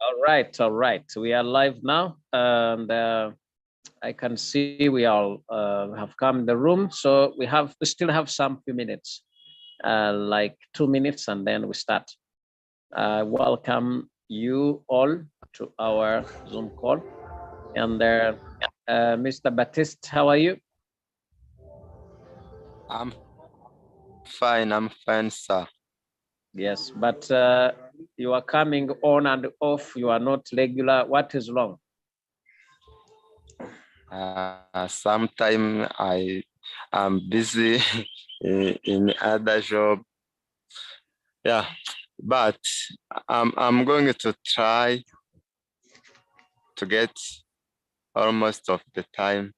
All right, all right. We are live now, and I can see we all have come in the room. So we still have some few minutes, like 2 minutes, and then we start. Welcome you all to our Zoom call. And Mr. Baptiste, how are you? I'm fine, sir. Yes, but you are coming on and off. You are not regular. What is wrong? Sometime I am busy in other job. Yeah, but I'm going to try to get almost of the time.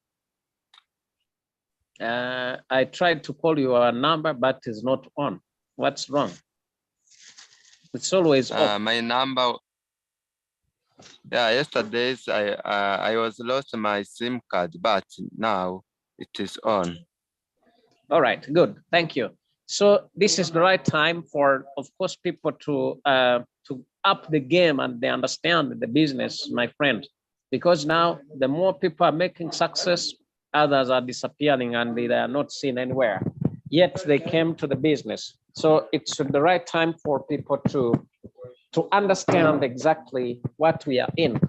I tried to call your number, but it's not on. What's wrong? It's always off. My number. Yeah, yesterdays I was lost my SIM card, but now it is on. All right, good. Thank you. So this is the right time for, of course, people to up the game and they understand the business, my friend, because now the more people are making success, others are disappearing and they are not seen anywhere. Yet they came to the business. So it's the right time for people to understand exactly what we are in,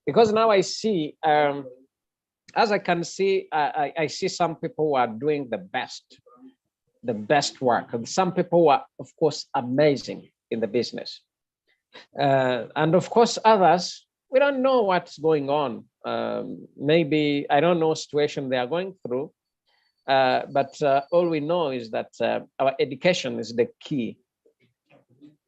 because now I see as I can see, I see some people who are doing the best work. And some people who are, of course, amazing in the business. And of course, others, we don't know what's going on. Maybe, I don't know situation they are going through, but all we know is that our education is the key.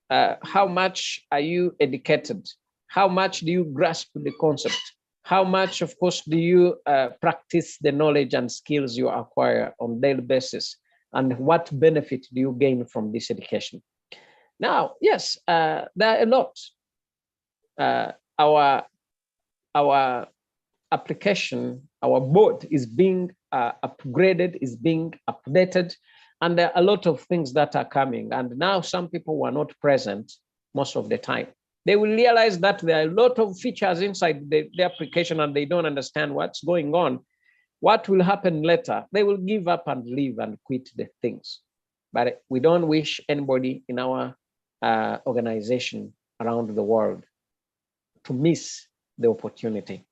How much are you educated? How much do you grasp the concept? How much, of course, do you practice the knowledge and skills you acquire on daily basis? And what benefit do you gain from this education? Now, yes, there are a lot. Our application, our board is being upgraded, is being updated, and there are a lot of things that are coming. And now some people were not present most of the time. They will realize that there are a lot of features inside the application and they don't understand what's going on. What will happen later? They will give up and leave and quit the things. But we don't wish anybody in our organization around the world to miss the opportunity.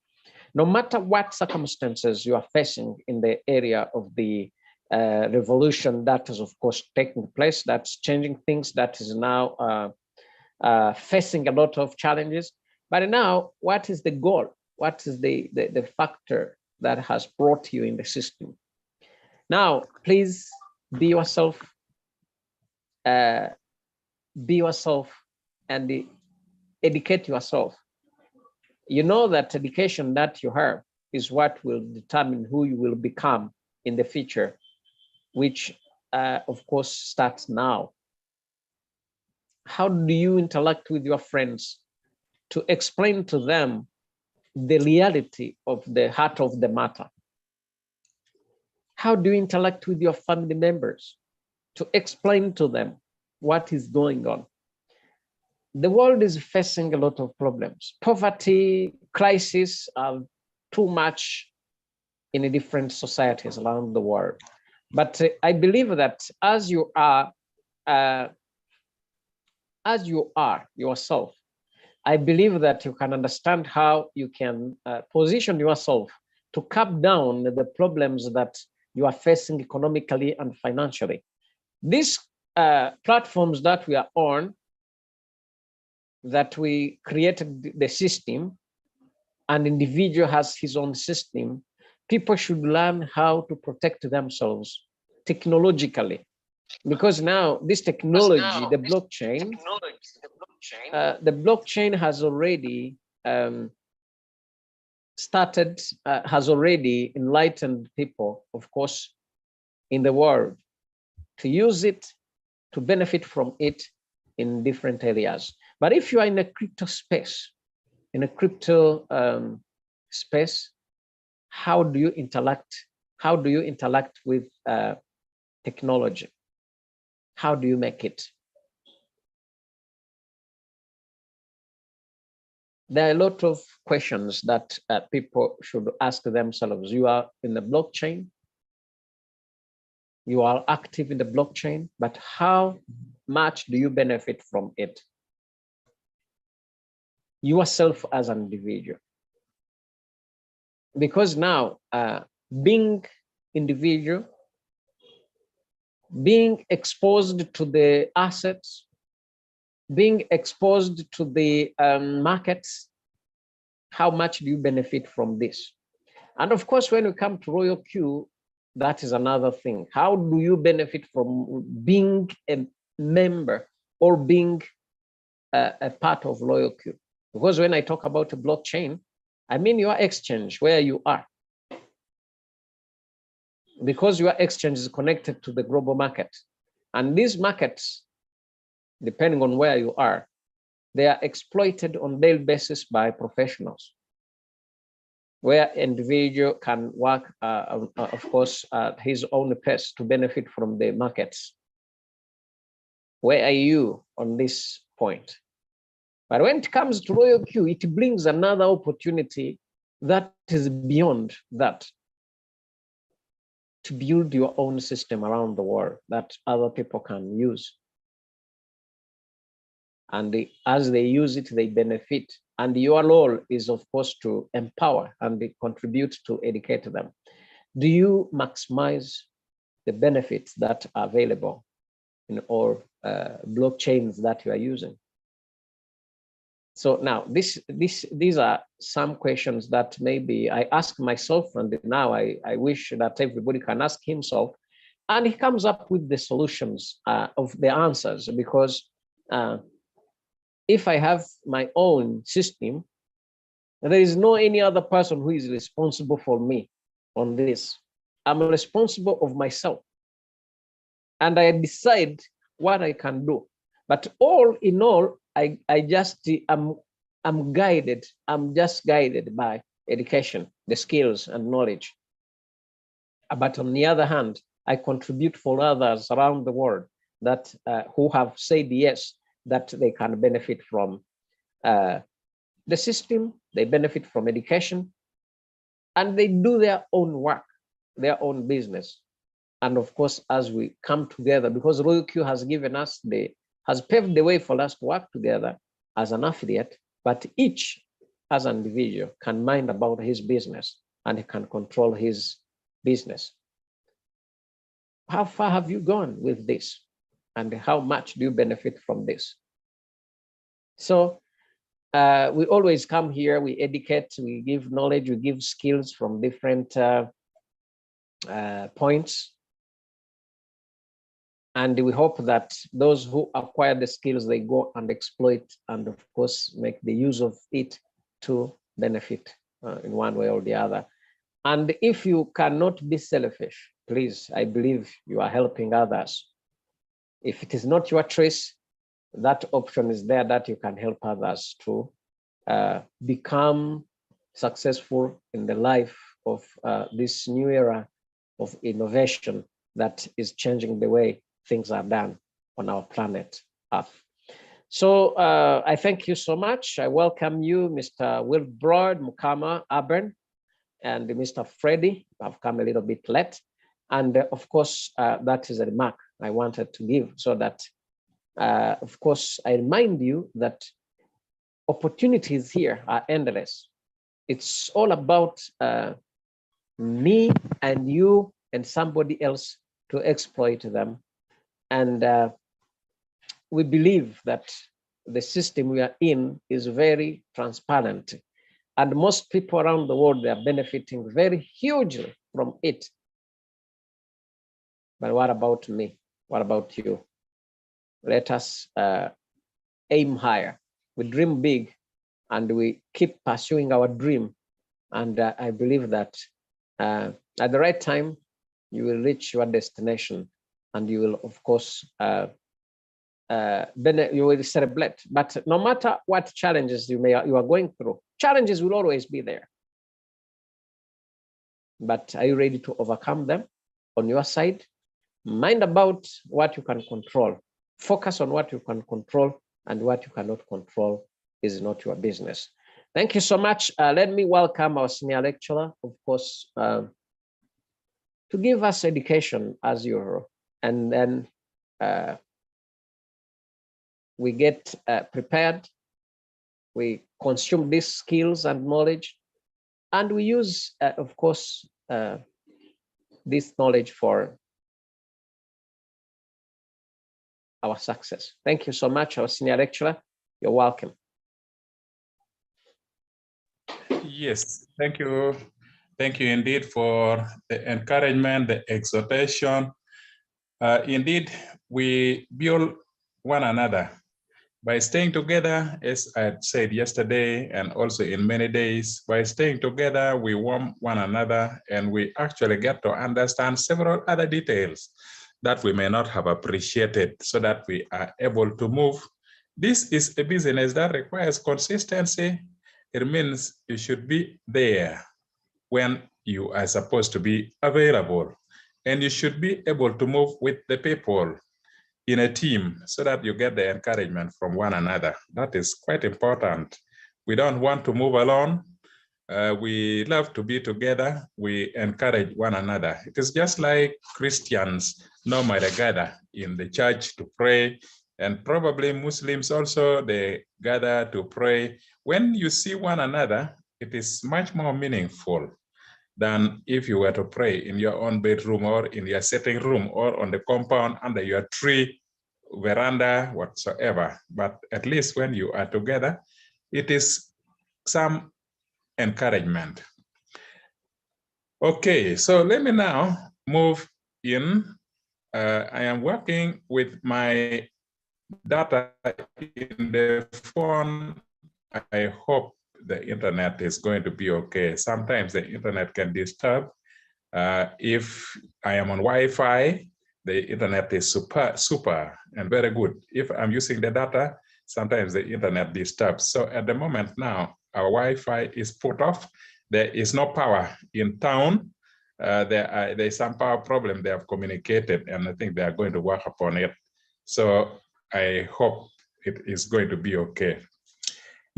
No matter what circumstances you are facing in the area of the revolution that is, of course, taking place, that's changing things, that is now facing a lot of challenges. But now, what is the goal? What is the factor that has brought you in the system? Now, please be yourself, uh, and educate yourself. You know that education that you have is what will determine who you will become in the future, which, of course, starts now. How do you interact with your friends to explain to them the reality of the heart of the matter? How do you interact with your family members to explain to them what is going on? The world is facing a lot of problems. Poverty, crisis are too much in different societies around the world. But I believe that as you are yourself, I believe that you can understand how you can position yourself to cut down the problems that you are facing economically and financially. These platforms that we are on, that we created the system, an individual has his own system, people should learn how to protect themselves technologically. Because now this technology, the blockchain has already has already enlightened people, of course, in the world to use it, to benefit from it in different areas. But if you are in a crypto space, space, how do you interact? How do you interact with technology? How do you make it? There are a lot of questions that people should ask themselves. You are in the blockchain, you are active in the blockchain, but how much do you benefit from it? Yourself as an individual. Because now, being individual, being exposed to the assets, being exposed to the markets, how much do you benefit from this? And of course, when we come to Royal Q, that is another thing. How do you benefit from being a member or being a part of Royal Q? Because when I talk about a blockchain, I mean your exchange where you are. Because your exchange is connected to the global market. And these markets, depending on where you are, they are exploited on daily basis by professionals, where individual can work, of course, at his own pace to benefit from the markets. Where are you on this point? But when it comes to Royal Q, it brings another opportunity that is beyond that, to build your own system around the world that other people can use. And as they use it, they benefit. And your role is, of course, to empower and contribute to educate them. Do you maximize the benefits that are available in all blockchains that you are using? So now these are some questions that maybe I ask myself, and now I wish that everybody can ask himself, and he comes up with the solutions of the answers. Because if I have my own system, there is no any other person who is responsible for me on this. I'm responsible of myself, and I decide what I can do. But all in all, I just I'm guided. I'm just guided by education, the skills and knowledge. But on the other hand, I contribute for others around the world that who have said yes, that they can benefit from the system. They benefit from education, and they do their own work, their own business. And of course, as we come together, because Royal Q has given us has paved the way for us to work together as an affiliate, but each as an individual can mind about his business and he can control his business. How far have you gone with this? And how much do you benefit from this? So we always come here, we educate, we give knowledge, we give skills from different points. And we hope that those who acquire the skills, they go and exploit and of course make the use of it to benefit in one way or the other. And if you cannot be selfish, please, I believe you are helping others. If it is not your choice, that option is there that you can help others to become successful in the life of this new era of innovation that is changing the way things are done on our planet Earth. So I thank you so much. I welcome you, Mr. Wilbrod Mukama Abern, and Mr. Freddie. I've come a little bit late. And of course, that is a remark I wanted to give, so that, of course, I remind you that opportunities here are endless. It's all about me and you and somebody else to exploit them. And we believe that the system we are in is very transparent. And most people around the world, they are benefiting very hugely from it. But what about me? What about you? Let us aim higher. We dream big and we keep pursuing our dream. And I believe that at the right time, you will reach your destination and you will, of course, you will celebrate. But no matter what challenges you are going through, challenges will always be there. But are you ready to overcome them on your side? Mind about what you can control. Focus on what you can control, and what you cannot control is not your business. Thank you so much. Let me welcome our senior lecturer, of course, to give us education as usual. And then we get prepared, we consume these skills and knowledge, and we use, of course, this knowledge for our success. Thank you so much, our senior lecturer. You're welcome. Yes, thank you. Thank you indeed for the encouragement, the exhortation. Indeed, we build one another by staying together, as I said yesterday, and also in many days. By staying together, we warm one another, and we actually get to understand several other details that we may not have appreciated, so that we are able to move. This is a business that requires consistency. It means you should be there when you are supposed to be available, and you should be able to move with the people in a team so that you get the encouragement from one another. That is quite important. We don't want to move alone. We love to be together. We encourage one another. It is just like Christians normally gather in the church to pray, and probably Muslims also, they gather to pray. When you see one another, it is much more meaningful than if you were to pray in your own bedroom or in your sitting room or on the compound under your tree, veranda, whatsoever. But at least when you are together, it is some encouragement. Okay, so let me now move in. I am working with my data in the phone. I hope the internet is going to be okay. Sometimes the internet can disturb. If I am on Wi-Fi, the internet is super and very good. If I'm using the data, sometimes the internet disturbs. So at the moment now, our Wi-Fi is put off. There is no power in town. There's some power problem they have communicated, and I think they are going to work upon it. So I hope it is going to be okay.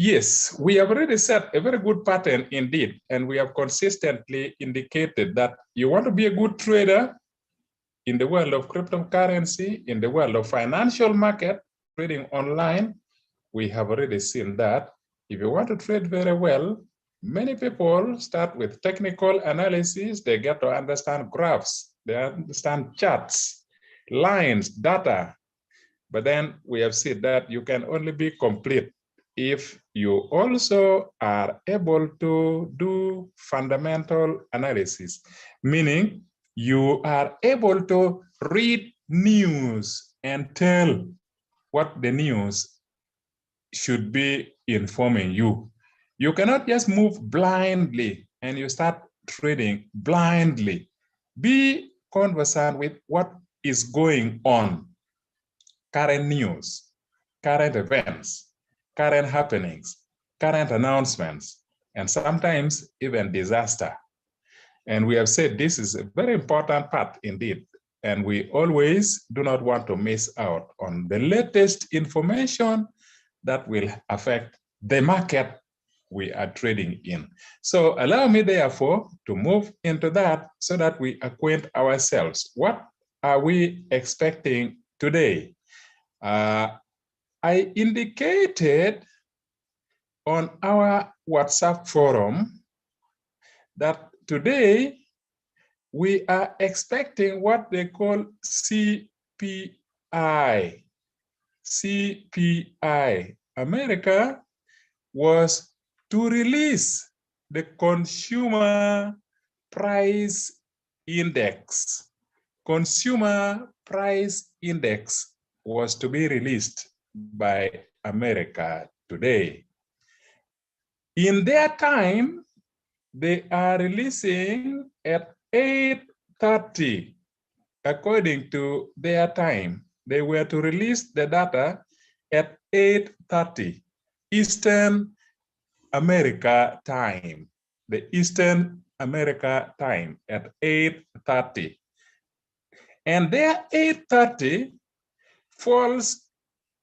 Yes, we have already set a very good pattern indeed, and we have consistently indicated that you want to be a good trader in the world of cryptocurrency, in the world of financial market, trading online. We have already seen that. If you want to trade very well, many people start with technical analysis. They get to understand graphs, they understand charts, lines, data. But then we have seen that you can only be complete if you also are able to do fundamental analysis, meaning you are able to read news and tell what the news should be informing you. You cannot just move blindly and you start trading blindly. Be conversant with what is going on, current news, current events, current happenings, current announcements, and sometimes even disaster. And we have said this is a very important part indeed. And we always do not want to miss out on the latest information that will affect the market we are trading in. So allow me therefore to move into that so that we acquaint ourselves. What are we expecting today? I indicated on our WhatsApp forum that today we are expecting what they call CPI. CPI. America was to release the Consumer Price Index. Consumer Price Index was to be released by America today. In their time, they are releasing at 8:30, according to their time. They were to release the data at 8:30 Eastern America time, the Eastern America time at 8:30. And their 8:30 falls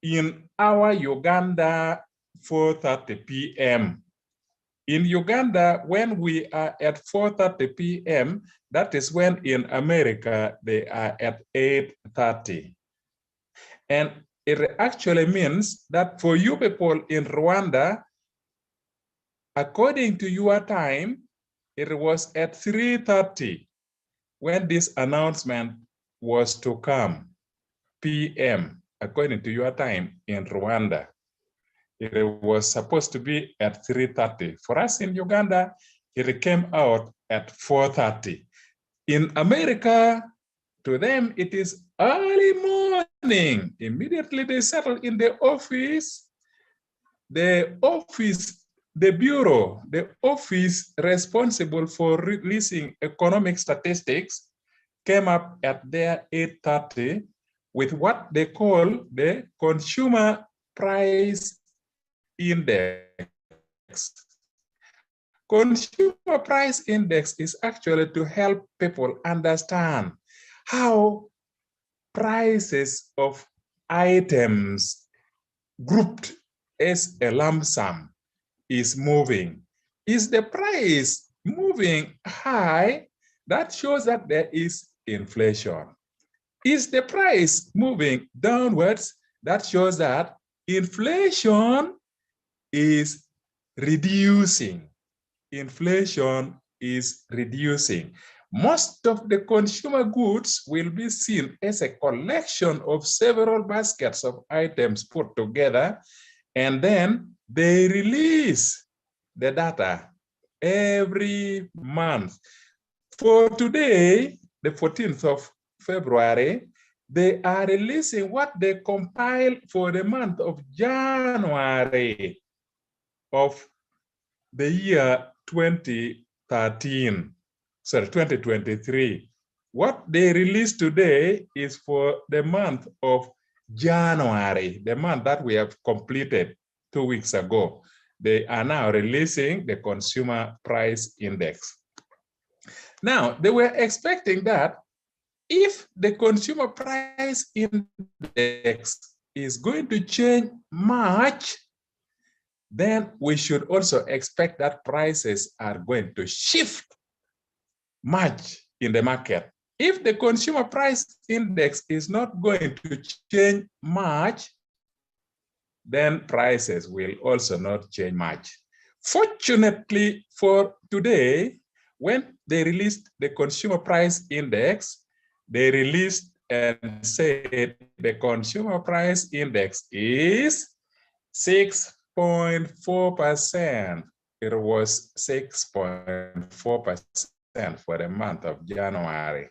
in our Uganda 4:30 p.m. In Uganda, when we are at 4:30 p.m., that is when in America they are at 8:30. And it actually means that for you people in Rwanda, according to your time, it was at 3:30 when this announcement was to come, p.m., according to your time in Rwanda. It was supposed to be at 3:30. For us in Uganda, it came out at 4:30. In America, to them, it is early morning. Immediately they settle in the office. The bureau, the office responsible for releasing economic statistics came up at their 8:30 with what they call the consumer price index. Consumer price index is actually to help people understand how prices of items grouped as a lump sum is moving. Is the price moving high? That shows that there is inflation. Is the price moving downwards? That shows that inflation is reducing. Inflation is reducing. Most of the consumer goods will be seen as a collection of several baskets of items put together, and then they release the data every month. For today, the 14th of February, they are releasing what they compiled for the month of January of the year 2023. What they released today is for the month of January, the month that we have completed 2 weeks ago. They are now releasing the consumer price index. Now, they were expecting that if the consumer price index is going to change much, then we should also expect that prices are going to shift much in the market. If the consumer price index is not going to change much, then prices will also not change much. Fortunately for today, when they released the consumer price index, they released and said the consumer price index is 6.4%. It was 6.4% for the month of January.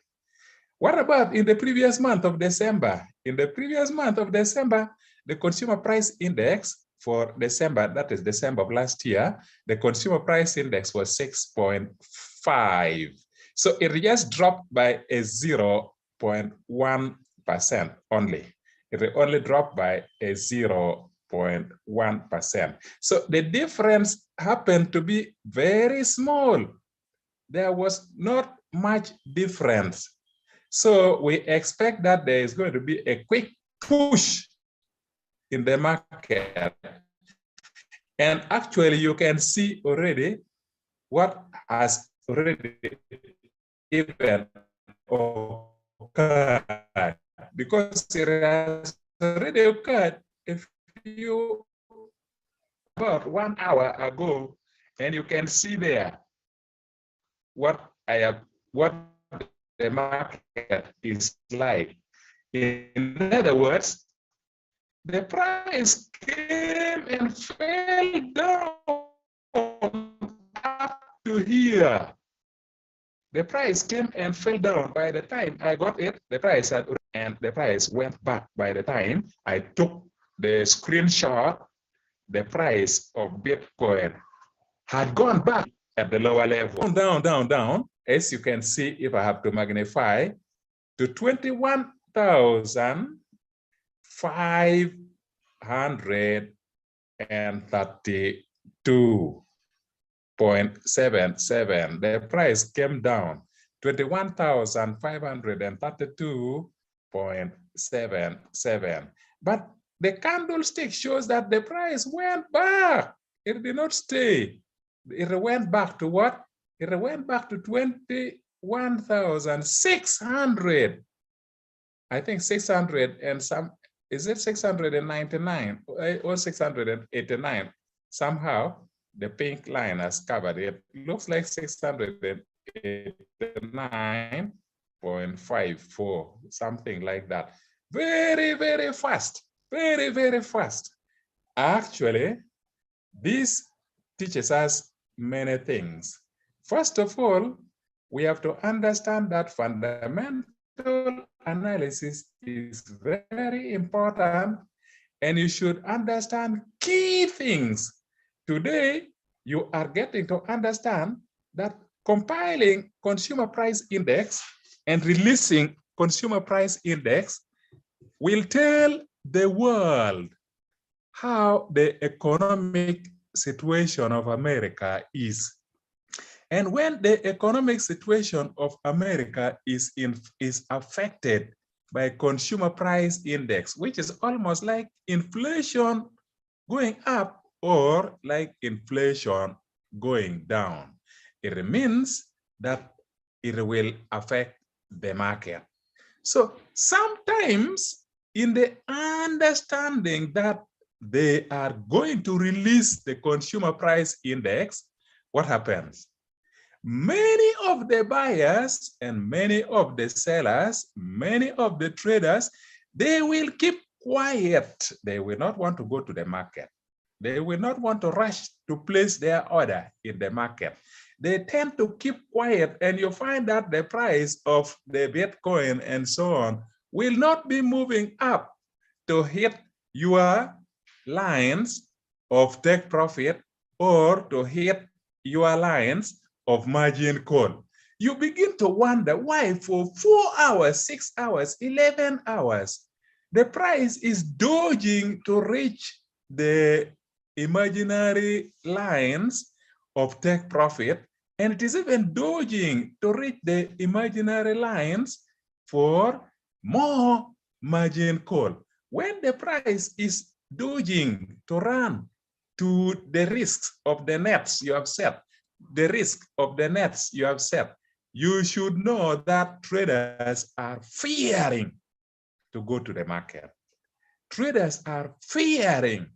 What about in the previous month of December? In the previous month of December, the consumer price index for December, that is December of last year, the consumer price index was 6.5. So it just dropped by a 0.1% only. It only dropped by a 0.1%. So the difference happened to be very small. There was not much difference. So we expect that there is going to be a quick push in the market. And actually, you can see already what has already even occurred, because it has already occurred about 1 hour ago, and you can see there what the market is like. In other words, the price came and fell down up to here. The price came and fell down. By the time I got it, the price had, and the price went back. By the time I took the screenshot, the price of Bitcoin had gone back at the lower level. Down. As you can see, if I have to magnify, to 21,532.77. The price came down, 21,532.77. But the candlestick shows that the price went back. It did not stay. it went back to what? It went back to 21,600. I think 600 and some, is it 699 or 689? Somehow the pink line has covered it. Looks like 689.54, something like that. Very, very fast, very, very fast. Actually, this teaches us many things. First of all, we have to understand that fundamental analysis is very important, and you should understand key things. Today, you are getting to understand that compiling consumer price index and releasing consumer price index will tell the world how the economic situation of America is. And when the economic situation of America is affected by consumer price index, which is almost like inflation going up or like inflation going down, it means that it will affect the market. So sometimes in the understanding that they are going to release the consumer price index, what happens? Many of the buyers and many of the sellers, many of the traders, they will keep quiet. They will not want to go to the market. They will not want to rush to place their order in the market. They tend to keep quiet, and you find that the price of the Bitcoin and so on will not be moving up to hit your lines of take profit or to hit your lines of margin call. You begin to wonder why for 4 hours, 6 hours, 11 hours, the price is dodging to reach the imaginary lines of take profit, and it is even dodging to reach the imaginary lines for more margin call. When the price is dodging to run to the risks of the nets you have set, the risk of the nets you have set, you should know that traders are fearing to go to the market. Traders are fearing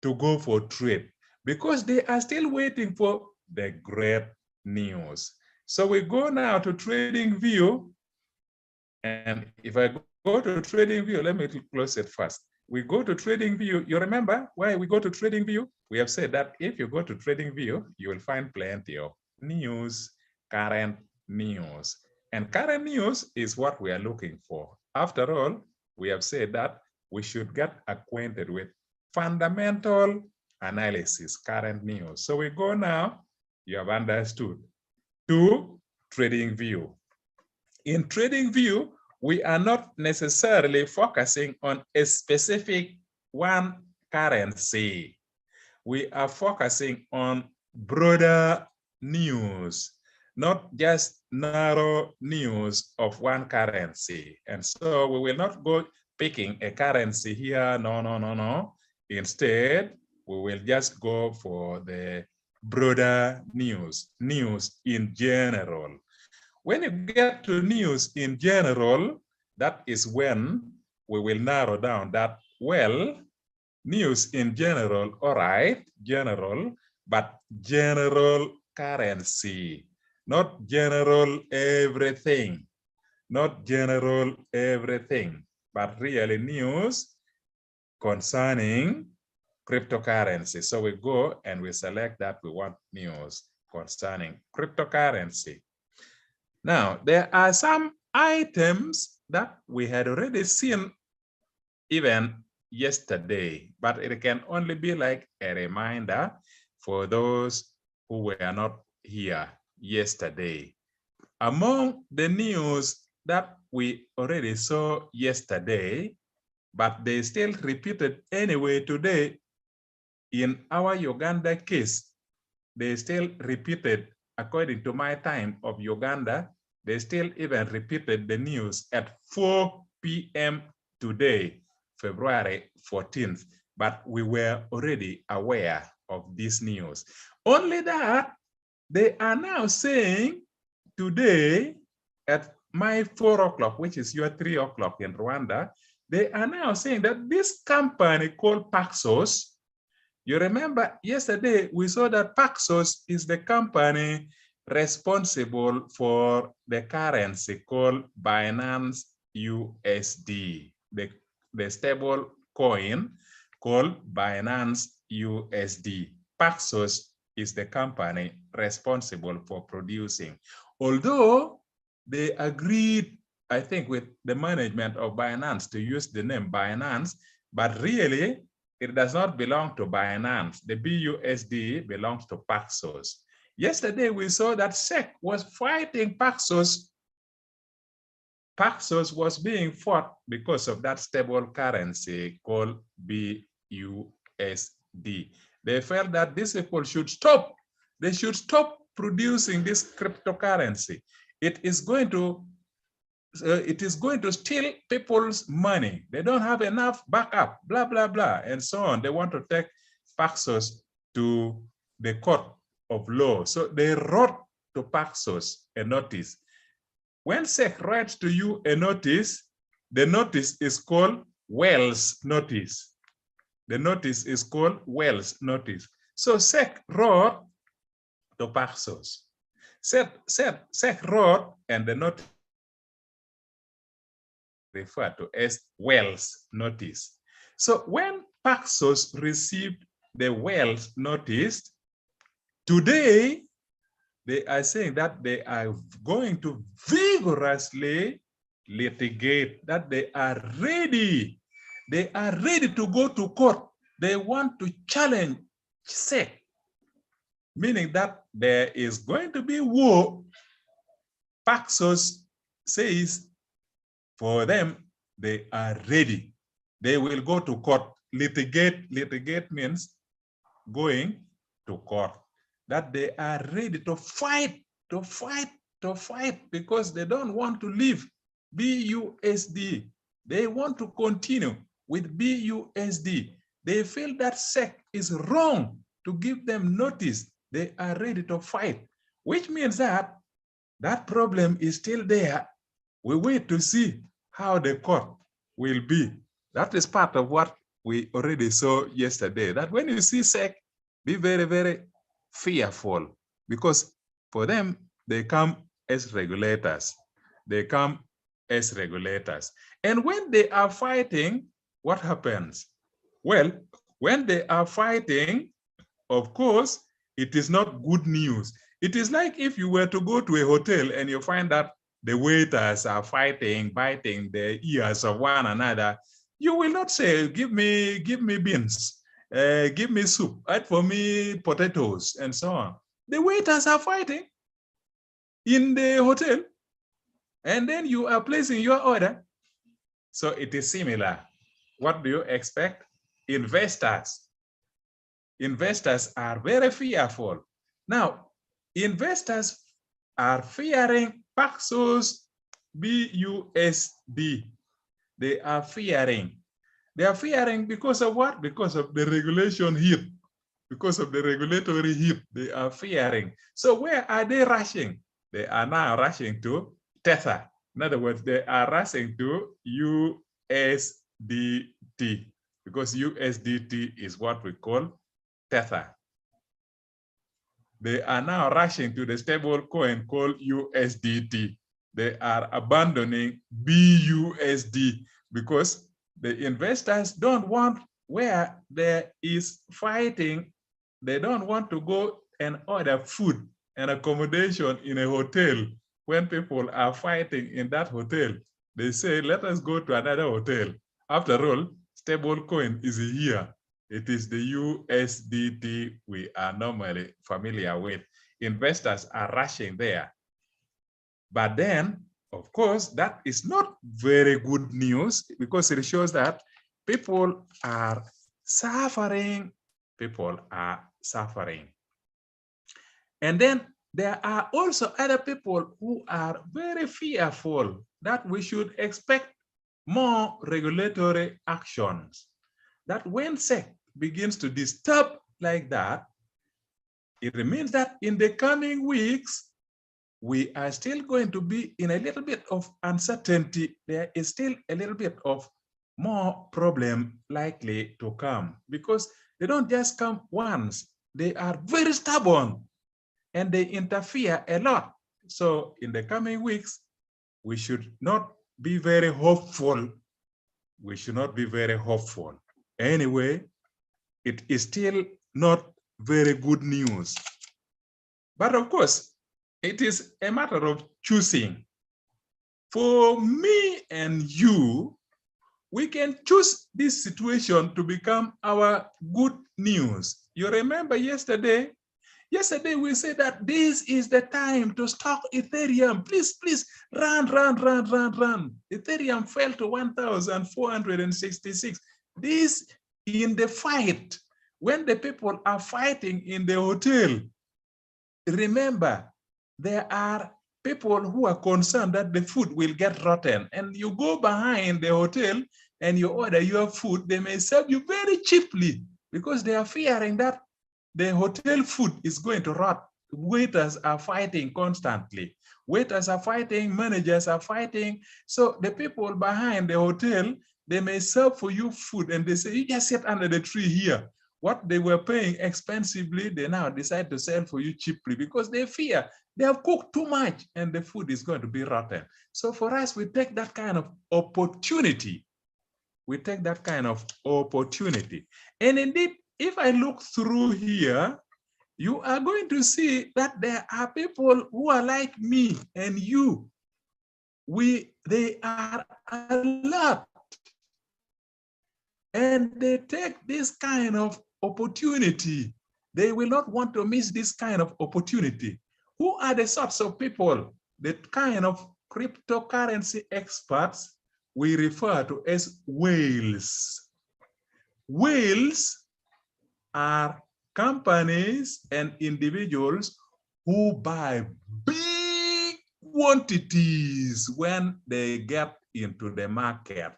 to go for trade because they are still waiting for the great news. So we go now to Trading View. And if I go to Trading View, let me close it first. We go to Trading View. You remember why we go to Trading View? We have said that if you go to Trading View, you will find plenty of news, current news. And current news is what we are looking for. After all, we have said that we should get acquainted with fundamental analysis, current news. So we go now, you have understood, to Trading View. In Trading View, we are not necessarily focusing on a specific one currency. We are focusing on broader news, not just narrow news of one currency. And so we will not go picking a currency here, no. Instead, we will just go for the broader news in general. When you get to news in general, that is when we will narrow down that, well, news in general, all right, general, but general currency, not general everything, not general everything, but really news concerning cryptocurrency. So we go and we select that we want news concerning cryptocurrency. Now, there are some items that we had already seen even yesterday, but it can only be like a reminder for those who were not here yesterday. Among the news that we already saw yesterday, but they still repeated anyway today, in our Uganda case, they still repeated, according to my time of Uganda, they still even repeated the news at 4 p.m. today, February 14th, but we were already aware of this news. Only that, they are now saying today at my 4 o'clock, which is your 3 o'clock in Rwanda, they are now saying that this company called Paxos, you remember yesterday we saw that Paxos is the company responsible for the currency called Binance USD, the stable coin called Binance USD. Paxos is the company responsible for producing. Although they agreed, I think, with the management of Binance to use the name Binance, but really it does not belong to Binance. The BUSD belongs to Paxos. Yesterday, we saw that SEC was fighting Paxos. Paxos was being fought because of that stable currency called BUSD. They felt that these people should stop. They should stop producing this cryptocurrency. It is going to steal people's money. They don't have enough backup, blah, blah, blah, and so on. They want to take Paxos to the court of law. So they wrote to Paxos a notice. When SEC writes to you a notice, the notice is called Wells notice. The notice is called Wells notice. So SEC wrote to Paxos. SEC wrote, and the notice referred to as Wells notice. So when Paxos received the Wells notice, today they are saying that they are going to vigorously litigate, that they are ready. They are ready to go to court. They want to challenge SEC, meaning that there is going to be war. Paxos says for them, they are ready. They will go to court, litigate. Litigate means going to court. That they are ready to fight, because they don't want to leave BUSD. They want to continue with BUSD. They feel that SEC is wrong to give them notice. They are ready to fight, which means that that problem is still there. We wait to see how the court will be. That is part of what we already saw yesterday, that when you see SEC, be very, very fearful, because for them, they come as regulators. They come as regulators. And when they are fighting, what happens? Well, when they are fighting, of course, it is not good news. It is like if you were to go to a hotel and you find that the waiters are fighting, biting the ears of one another. You will not say, give me beans, give me soup, add for me potatoes, and so on. The waiters are fighting in the hotel, and then you are placing your order. So it is similar. What do you expect? Investors are very fearful. Now, investors are fearing Paxos BUSD. They are fearing. They are fearing because of what? Because of the regulation hit. Because of the regulatory hit, they are fearing. So where are they rushing? They are now rushing to Tether. In other words, they are rushing to USDT, because USDT is what we call Tether. They are now rushing to the stable coin called USDT. They are abandoning BUSD because the investors don't want, where there is fighting, they don't want to go and order food and accommodation in a hotel. When people are fighting in that hotel, they say, let us go to another hotel. After all, stable coin is here. It is the USDT we are normally familiar with. Investors are rushing there. But then, of course, that is not very good news, because it shows that people are suffering. People are suffering. And then there are also other people who are very fearful that we should expect more regulatory actions. That when SEC begins to disturb like that, It means that in the coming weeks, we are still going to be in a little bit of uncertainty. There is still a little bit of more problem likely to come because they don't just come once. They are very stubborn and they interfere a lot. So in the coming weeks, we should not be very hopeful. We should not be very hopeful. Anyway, it is still not very good news. But of course, it is a matter of choosing. For me and you, we can choose this situation to become our good news. You remember yesterday? Yesterday we said that this is the time to stock Ethereum. Please, please, run. Ethereum fell to 1,466. This in the fight, when the people are fighting in the hotel. Remember, there are people who are concerned that the food will get rotten, and you go behind the hotel and you order your food, they may serve you very cheaply because they are fearing that the hotel food is going to rot. Waiters are fighting constantly. Waiters are fighting, managers are fighting. So the people behind the hotel, they may serve for you food and they say, you just sit under the tree here. What they were paying expensively, they now decide to sell for you cheaply because they fear they have cooked too much and the food is going to be rotten. So for us, we take that kind of opportunity. We take that kind of opportunity. And indeed, if I look through here, you are going to see that there are people who are like me and you. They are a lot. And they take this kind of opportunity. They will not want to miss this kind of opportunity. Who are the sorts of people? The kind of cryptocurrency experts we refer to as whales. Whales are companies and individuals who buy big quantities when they get into the market.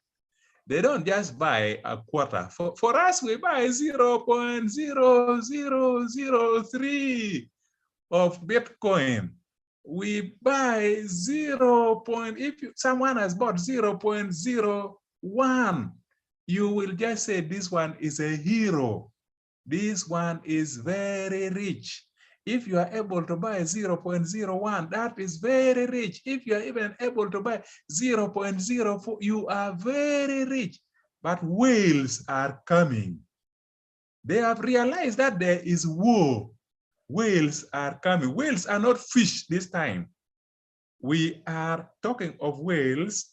They don't just buy a quarter. For us, we buy 0.0003 of Bitcoin. We buy if someone has bought 0.01, you will just say this one is a hero. This one is very rich. If you are able to buy 0.01, that is very rich. If you are even able to buy 0.04, you are very rich. But whales are coming. They have realized that there is war. Whales are coming. Whales are not fish this time. We are talking of whales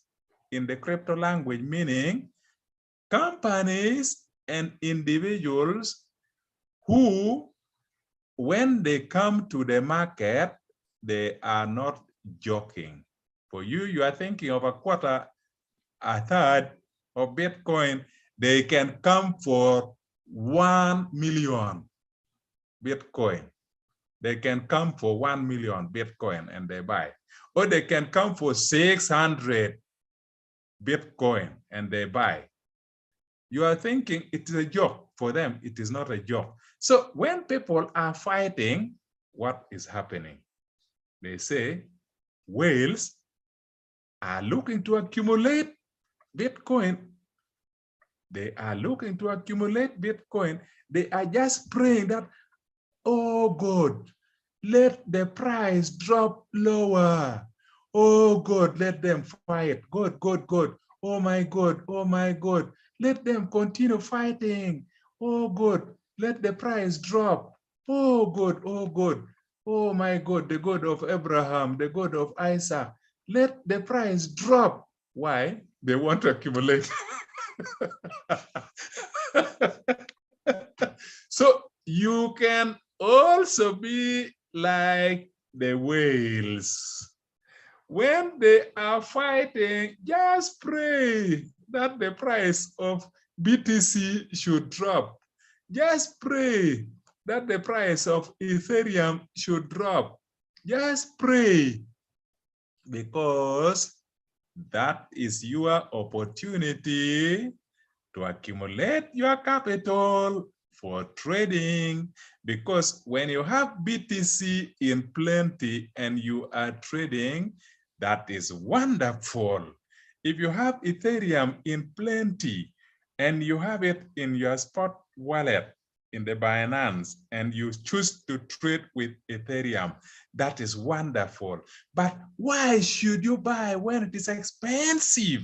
in the crypto language, meaning companies and individuals who, when they come to the market, they are not joking. For you, you are thinking of a quarter, a third of Bitcoin. They can come for 1 million Bitcoin. They can come for 1 million Bitcoin and they buy. Or they can come for 600 Bitcoin and they buy. You are thinking it is a joke. For them, it is not a joke. So when people are fighting, what is happening? They say whales are looking to accumulate Bitcoin. They are looking to accumulate Bitcoin. They are just praying that, oh God, let the price drop lower. Oh God, let them fight. God. Oh my God, let them continue fighting. Oh God, let the price drop. Oh God, oh my God, the God of Abraham, the God of Isaac, let the price drop. Why? They want to accumulate. So you can also be like the whales. When they are fighting, just pray that the price of BTC should drop. Just pray that the price of Ethereum should drop. Just pray, because that is your opportunity to accumulate your capital for trading. Because when you have BTC in plenty and you are trading, that is wonderful. If you have Ethereum in plenty and you have it in your spot wallet in the Binance and you choose to trade with Ethereum, that is wonderful. But why should you buy when it is expensive?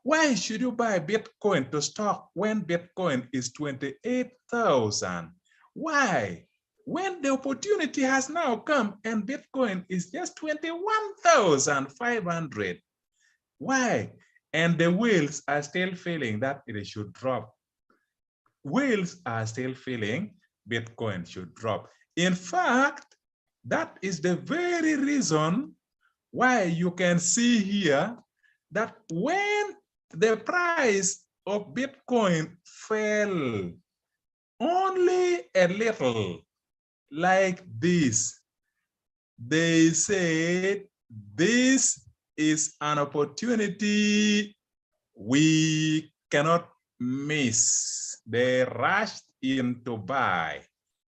Why should you buy Bitcoin to stock when Bitcoin is 28,000? Why? When the opportunity has now come and Bitcoin is just 21,500. Why? And the whales are still feeling that it should drop. Whales are still feeling Bitcoin should drop. In fact, that is the very reason why you can see here that when the price of Bitcoin fell only a little, like this, they said this is an opportunity we cannot miss. They rushed in to buy.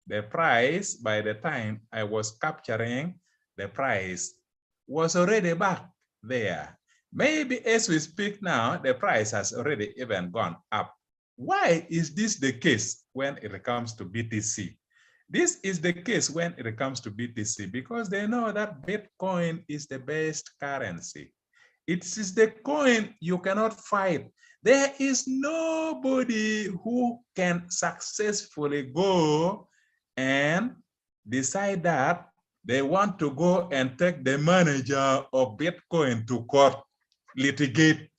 The price, by the time I was capturing, the price was already back there. Maybe as we speak now, the price has already even gone up. Why is this the case when it comes to BTC? This is the case when it comes to BTC because they know that Bitcoin is the best currency. It is the coin you cannot fight. There is nobody who can successfully go and decide that they want to go and take the manager of Bitcoin to court, litigate.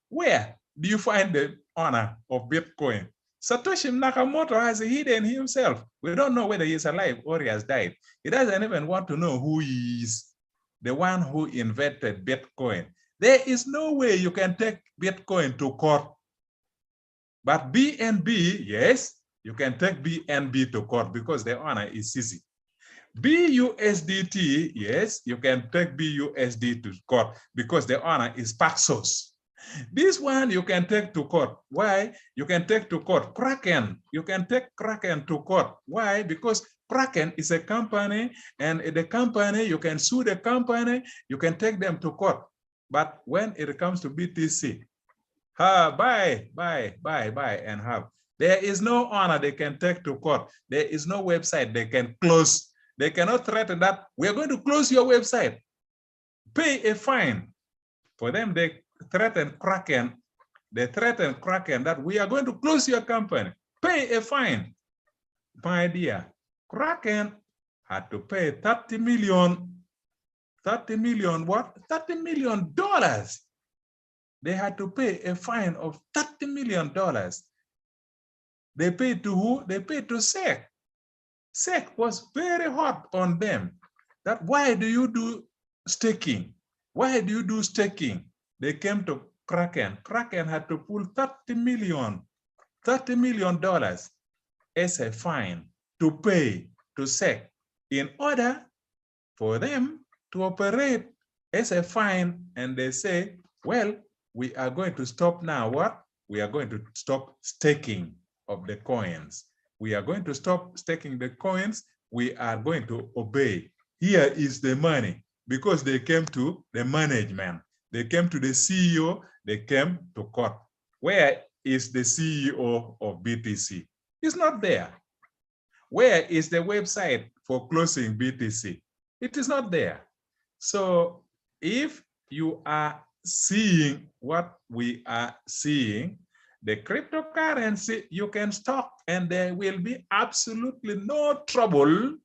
Where do you find the owner of Bitcoin? Satoshi Nakamoto has hidden himself. We don't know whether he's alive or he has died. He doesn't even want to know who he is, the one who invented Bitcoin. There is no way you can take Bitcoin to court. But BNB, yes, you can take BNB to court because the owner is CZ. BUSDT, yes, you can take BUSD to court because the owner is Paxos. This one you can take to court. Why? You can take to court Kraken. You can take Kraken to court. Why? Because Kraken is a company, and the company, you can sue the company, you can take them to court. But when it comes to BTC, buy, and have. There is no honor they can take to court. There is no website they can close. They cannot threaten that we are going to close your website. Pay a fine. For them, they threaten Kraken. They threaten Kraken that we are going to close your company. Pay a fine. My dear, Kraken had to pay 30 million what? $30 million. They had to pay a fine of $30 million. They paid to who? They paid to SEC. SEC was very hot on them. That why do you do staking? Why do you do staking? They came to Kraken. Kraken had to pull $30 million as a fine to pay to SEC in order for them to operate as a fine. And they say, well, we are going to stop now. What? We are going to stop staking of the coins. We are going to stop staking the coins. We are going to obey. Here is the money, because they came to the management. They came to the CEO. They came to court. Where is the CEO of BTC? It's not there. Where is the website for closing BTC? It is not there. So if you are seeing what we are seeing, the cryptocurrency you can stock and there will be absolutely no trouble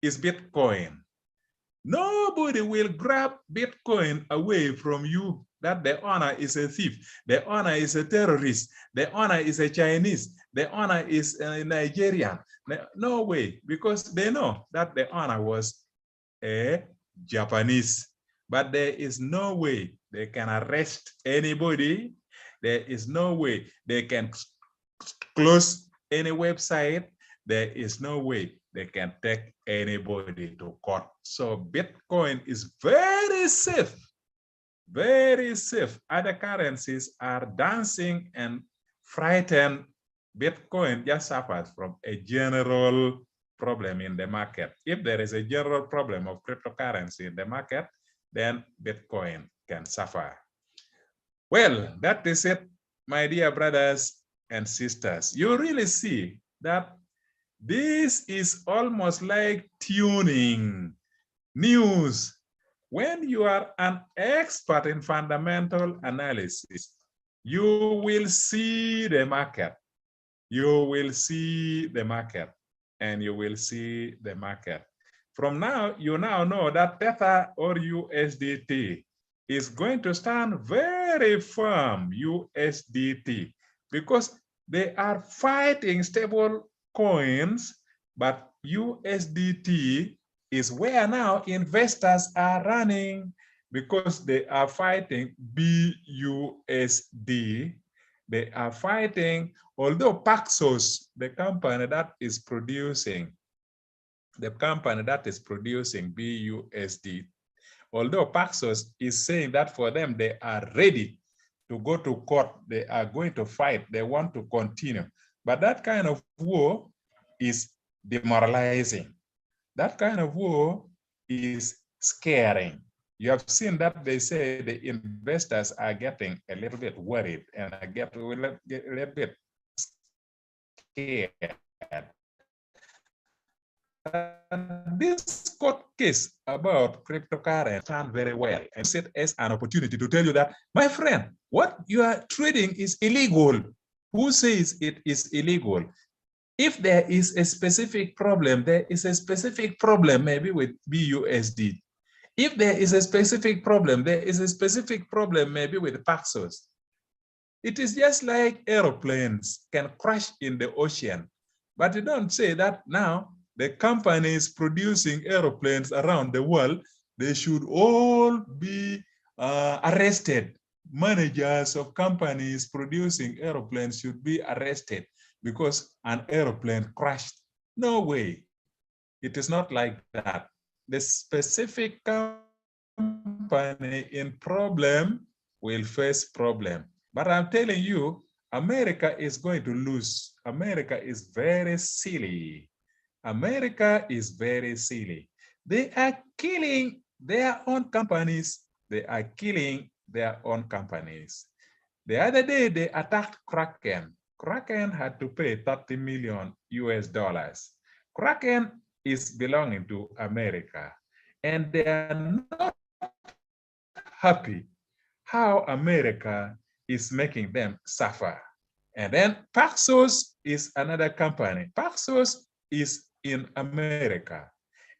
is Bitcoin. Nobody will grab Bitcoin away from you that the owner is a thief, the owner is a terrorist, the owner is a Chinese, the owner is a Nigerian. No way, because they know that the owner was a Japanese. But there is no way they can arrest anybody. There is no way they can close any website. There is no way they can take anybody to court. So Bitcoin is very safe, very safe. Other currencies are dancing and frightened. Bitcoin just suffers from a general problem in the market. If there is a general problem of cryptocurrency in the market, then Bitcoin can suffer. Well, that is it, my dear brothers and sisters. You really see that this is almost like tuning news. When you are an expert in fundamental analysis, you will see the market. You will see the market, and you will see the market. From now, you now know that Tether or USDT is going to stand very firm, USDT, because they are fighting stable coins, but USDT is where now investors are running because they are fighting BUSD. They are fighting, although Paxos, the company that is producing BUSD, although Paxos is saying that for them, they are ready to go to court, they are going to fight, they want to continue. But that kind of war is demoralizing. That kind of war is scaring. You have seen that they say the investors are getting a little bit worried and get a little bit scared. This court case about cryptocurrency stand very well and see it as an opportunity to tell you that, my friend, what you are trading is illegal. Who says it is illegal? If there is a specific problem, there is a specific problem maybe with BUSD. If there is a specific problem, there is a specific problem maybe with Paxos. It is just like aeroplanes can crash in the ocean, but you don't say that now the companies producing aeroplanes around the world, they should all be arrested. Managers of companies producing aeroplanes should be arrested because an aeroplane crashed. No way. It is not like that. The specific company in problem will face problem. But I'm telling you, America is going to lose. America is very silly. America is very silly. They are killing their own companies. They are killing their own companies. The other day, they attacked Kraken. Kraken had to pay 30 million US dollars. Kraken is belonging to America, and they are not happy how America is making them suffer. And then Paxos is another company. Paxos is in America.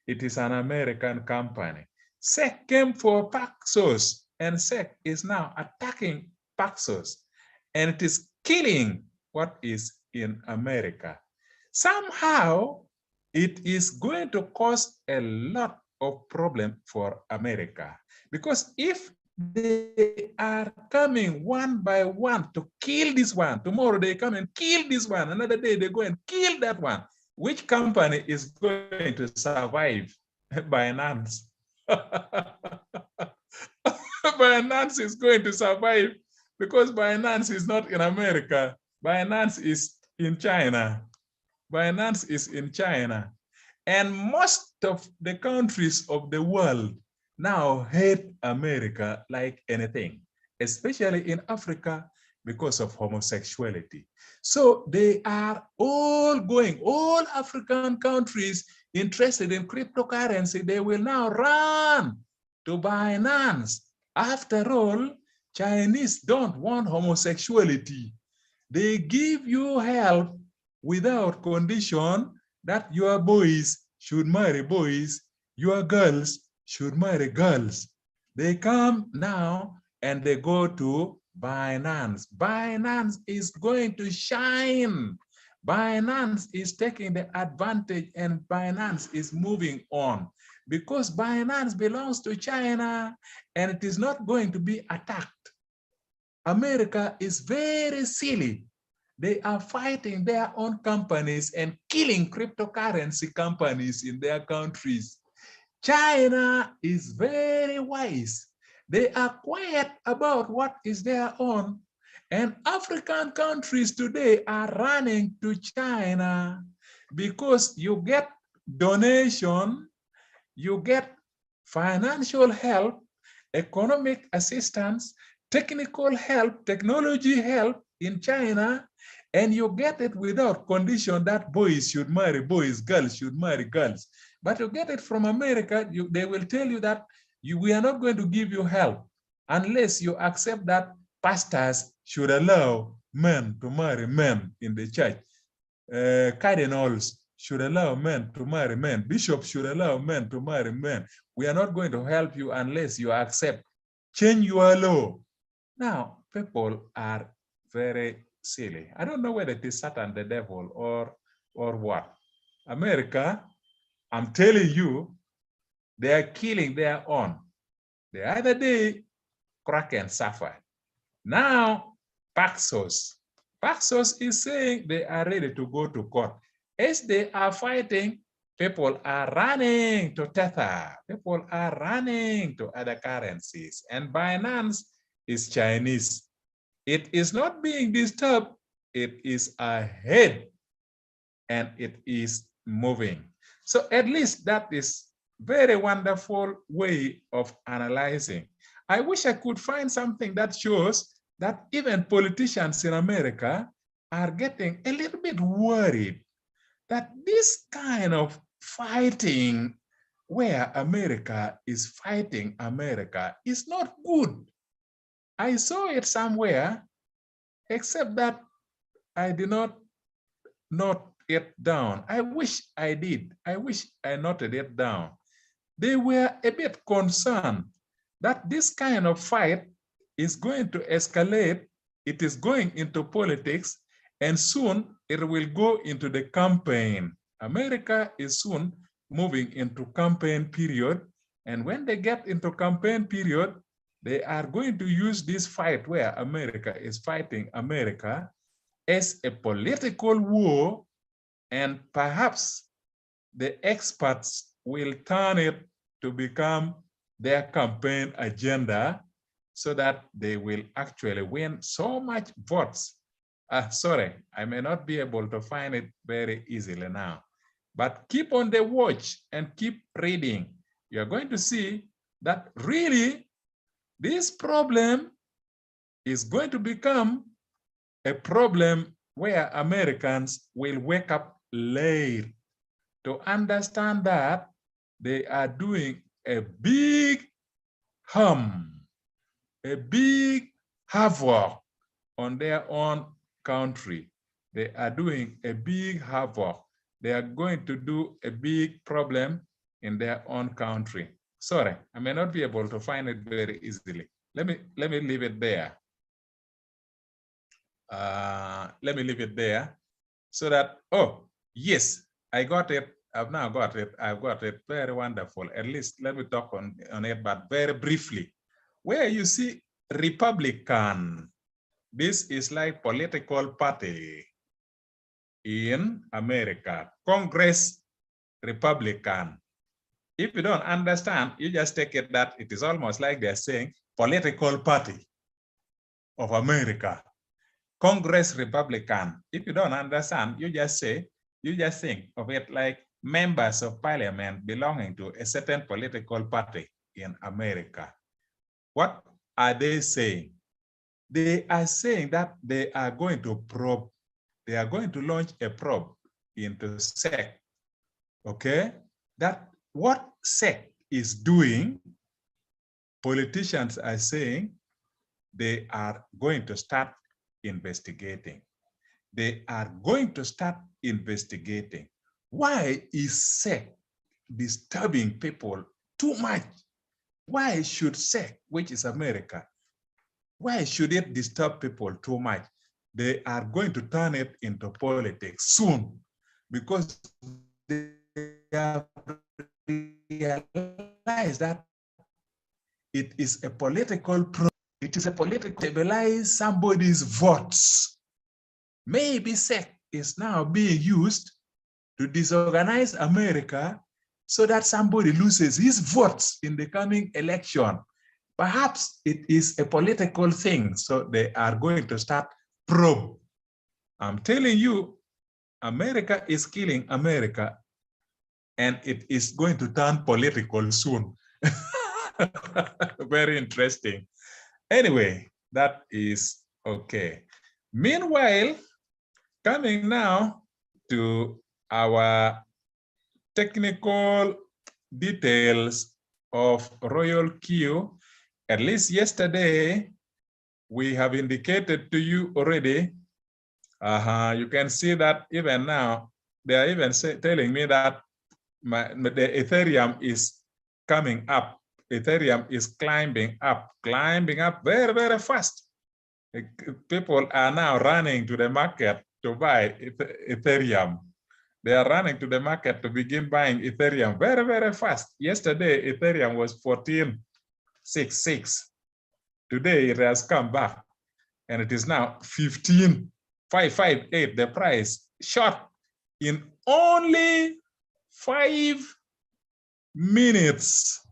It is an American company. SEC came for Paxos, and SEC is now attacking Paxos, and it is killing what is in America. Somehow, it is going to cause a lot of problem for America, because if they are coming one by one to kill this one, tomorrow they come and kill this one, another day they go and kill that one, which company is going to survive? Binance. Binance is going to survive because Binance is not in America. Binance is in China. Binance is in China. And most of the countries of the world now hate America like anything, especially in Africa because of homosexuality. So they are all going, all African countries interested in cryptocurrency, they will now run to Binance. After all, Chinese don't want homosexuality. They give you help without condition that your boys should marry boys, your girls should marry girls. They come now and they go to Binance. Binance is going to shine. Binance is taking the advantage and Binance is moving on because Binance belongs to China and it is not going to be attacked. America is very silly. They are fighting their own companies and killing cryptocurrency companies in their countries. China is very wise. They are quiet about what is their own. And African countries today are running to China because you get donation, you get financial help, economic assistance, technical help, technology help in China, and you get it without condition that boys should marry boys, girls should marry girls. But you get it from America, they will tell you that we are not going to give you help unless you accept that pastors should allow men to marry men in the church. Cardinals should allow men to marry men. Bishops should allow men to marry men. We are not going to help you unless you accept. Change your law. Now, people are very silly. I don't know whether it is Satan, the devil, or what. America, I'm telling you, they are killing their own. The other day, Kraken suffered. Now, Paxos is saying they are ready to go to court. As they are fighting, people are running to Tether. People are running to other currencies. And Binance is Chinese. It is not being disturbed. It is ahead and it is moving. So at least that is very wonderful way of analyzing. I wish I could find something that shows that even politicians in America are getting a little bit worried that this kind of fighting where America is fighting America is not good. I saw it somewhere, except that I did not note it down. I wish I did. I wish I noted it down. They were a bit concerned that this kind of fight is going to escalate. It is going into politics, and soon it will go into the campaign. America is soon moving into campaign period. And when they get into campaign period, they are going to use this fight where America is fighting America as a political war, and perhaps the experts will turn it to become their campaign agenda so that they will actually win so much votes. Sorry, I may not be able to find it very easily now, but keep on the watch and keep reading. You're going to see that really this problem is going to become a problem where Americans will wake up late to understand that they are doing a big harm, a big havoc on their own country. They are doing a big havoc. They are going to do a big problem in their own country. Sorry, I may not be able to find it very easily. Let me leave it there. Let me leave it there so that, oh, yes, I got it. I've now got it. I've got it. Very wonderful. At least let me talk on it, but very briefly. Where you see Republican, this is like political party in America. Congress, Republican. If you don't understand, you just take it that it is almost like they're saying political party of America. Congress, Republican. If you don't understand, you just say, you just think of it like members of parliament belonging to a certain political party in America. What are they saying? They are saying that they are going to probe, they are going to launch a probe into SEC, okay? That what SEC is doing, politicians are saying they are going to start investigating. They are going to start investigating. Why is SEC disturbing people too much? Why should SEC, which is America, why should it disturb people too much? They are going to turn it into politics soon because they have realized that it is a political problem. It is a political stabilize somebody's votes. Maybe SEC is now being used to disorganize America so that somebody loses his votes in the coming election. Perhaps it is a political thing, so they are going to start probe. I'm telling you, America is killing America, and it is going to turn political soon. Very interesting. Anyway, that is okay. Meanwhile, coming now to our technical details of Royal Q, at least yesterday, we have indicated to you already. You can see that even now, they are even telling me that the Ethereum is coming up. Ethereum is climbing up very, very fast. People are now running to the market to buy Ethereum. They are running to the market to begin buying Ethereum very, very fast. Yesterday, Ethereum was 14.66. Today, it has come back and it is now 15.558. The price shot in only 5 minutes.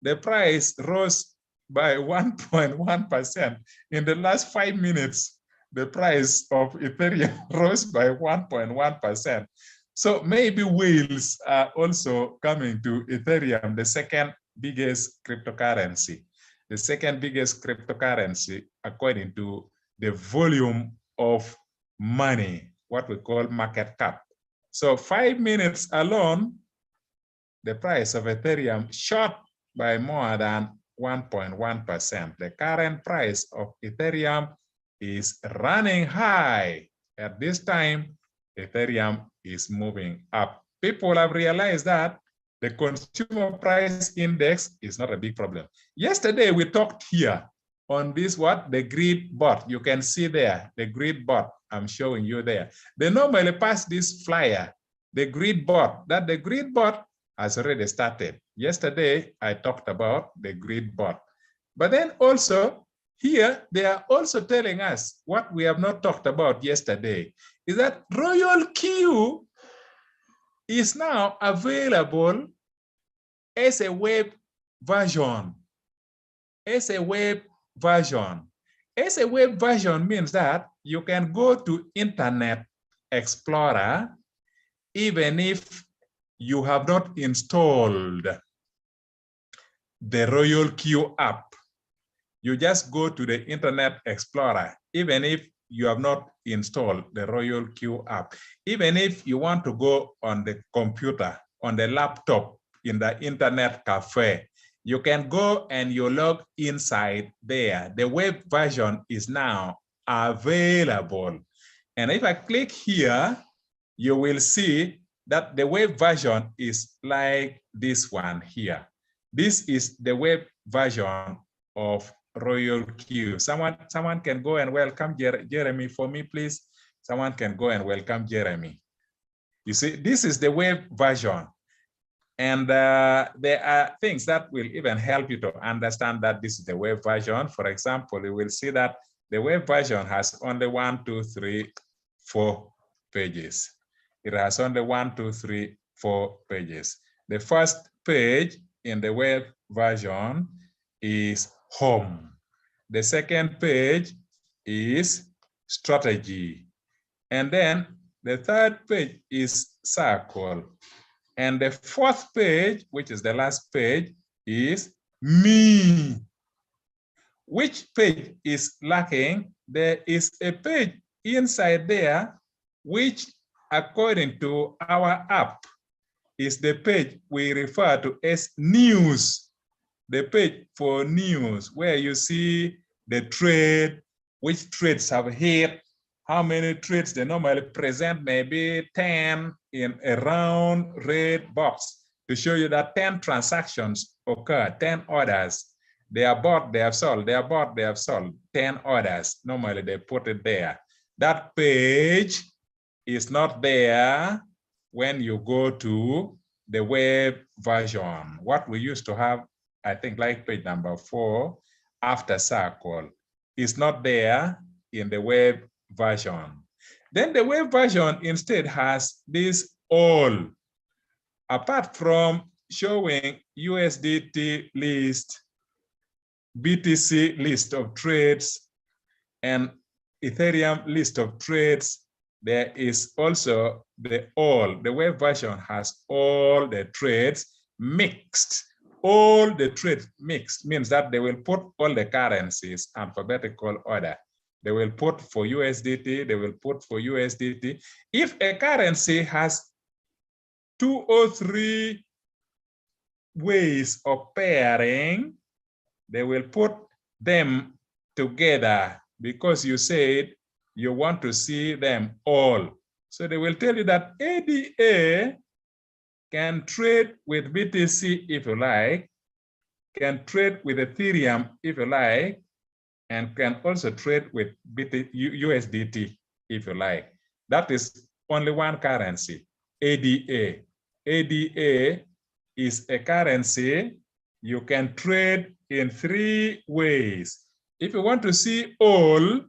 The price rose by 1.1%. In the last 5 minutes, the price of Ethereum rose by 1.1%. So maybe whales are also coming to Ethereum, the second biggest cryptocurrency. The second biggest cryptocurrency according to the volume of money, what we call market cap. So 5 minutes alone, the price of Ethereum shot by more than 1.1%. The current price of Ethereum is running high. At this time, Ethereum is moving up. People have realized that the consumer price index is not a big problem. Yesterday, we talked here on this, the grid bot. You can see there, the grid bot I'm showing you there. They normally pass this flyer, the grid bot, that the grid bot has already started. Yesterday, I talked about the grid bot. But then also, here, they are also telling us what we have not talked about yesterday, is that Royal Q is now available as a web version. As a web version. As a web version means that you can go to Internet Explorer even if you have not installed the Royal Q app. You just go to the Internet Explorer, even if you have not installed the Royal Q app. Even if you want to go on the computer, on the laptop, in the Internet Cafe, you can go and you log inside there. The web version is now available. And if I click here, you will see that the web version is like this one here. This is the web version of Royal Q. Someone can go and welcome Jeremy for me, please. Someone can go and welcome Jeremy. You see, this is the web version. And there are things that will even help you to understand that this is the web version. For example, you will see that the web version has only 1, 2, 3, 4 pages. It has only 1, 2, 3, 4 pages. The first page in the web version is home. The second page is strategy. And then the third page is circle. And the fourth page, which is the last page, is me. Which page is lacking? There is a page inside there, which according to our app is the page we refer to as news. The page for news, where you see the trade, which trades have hit, how many trades they normally present, maybe 10 in a round red box to show you that 10 transactions occur, 10 orders. They are bought, they have sold, they are bought, they have sold, 10 orders. Normally they put it there. That page is not there when you go to the web version. What we used to have, I think like page number 4 after circle, is not there in the web version. Then the web version instead has this all. Apart from showing USDT list, BTC list of trades, and Ethereum list of trades, there is also the all. The web version has all the trades mixed. All the trades mixed means that they will put all the currencies alphabetical order. They will put for USDT, they will put for USDT. If a currency has 2 or 3 ways of pairing, they will put them together because you said you want to see them all. So they will tell you that ADA can trade with BTC if you like, can trade with Ethereum if you like, and can also trade with USDT if you like. That is only one currency, ADA. ADA is a currency you can trade in 3 ways. If you want to see all,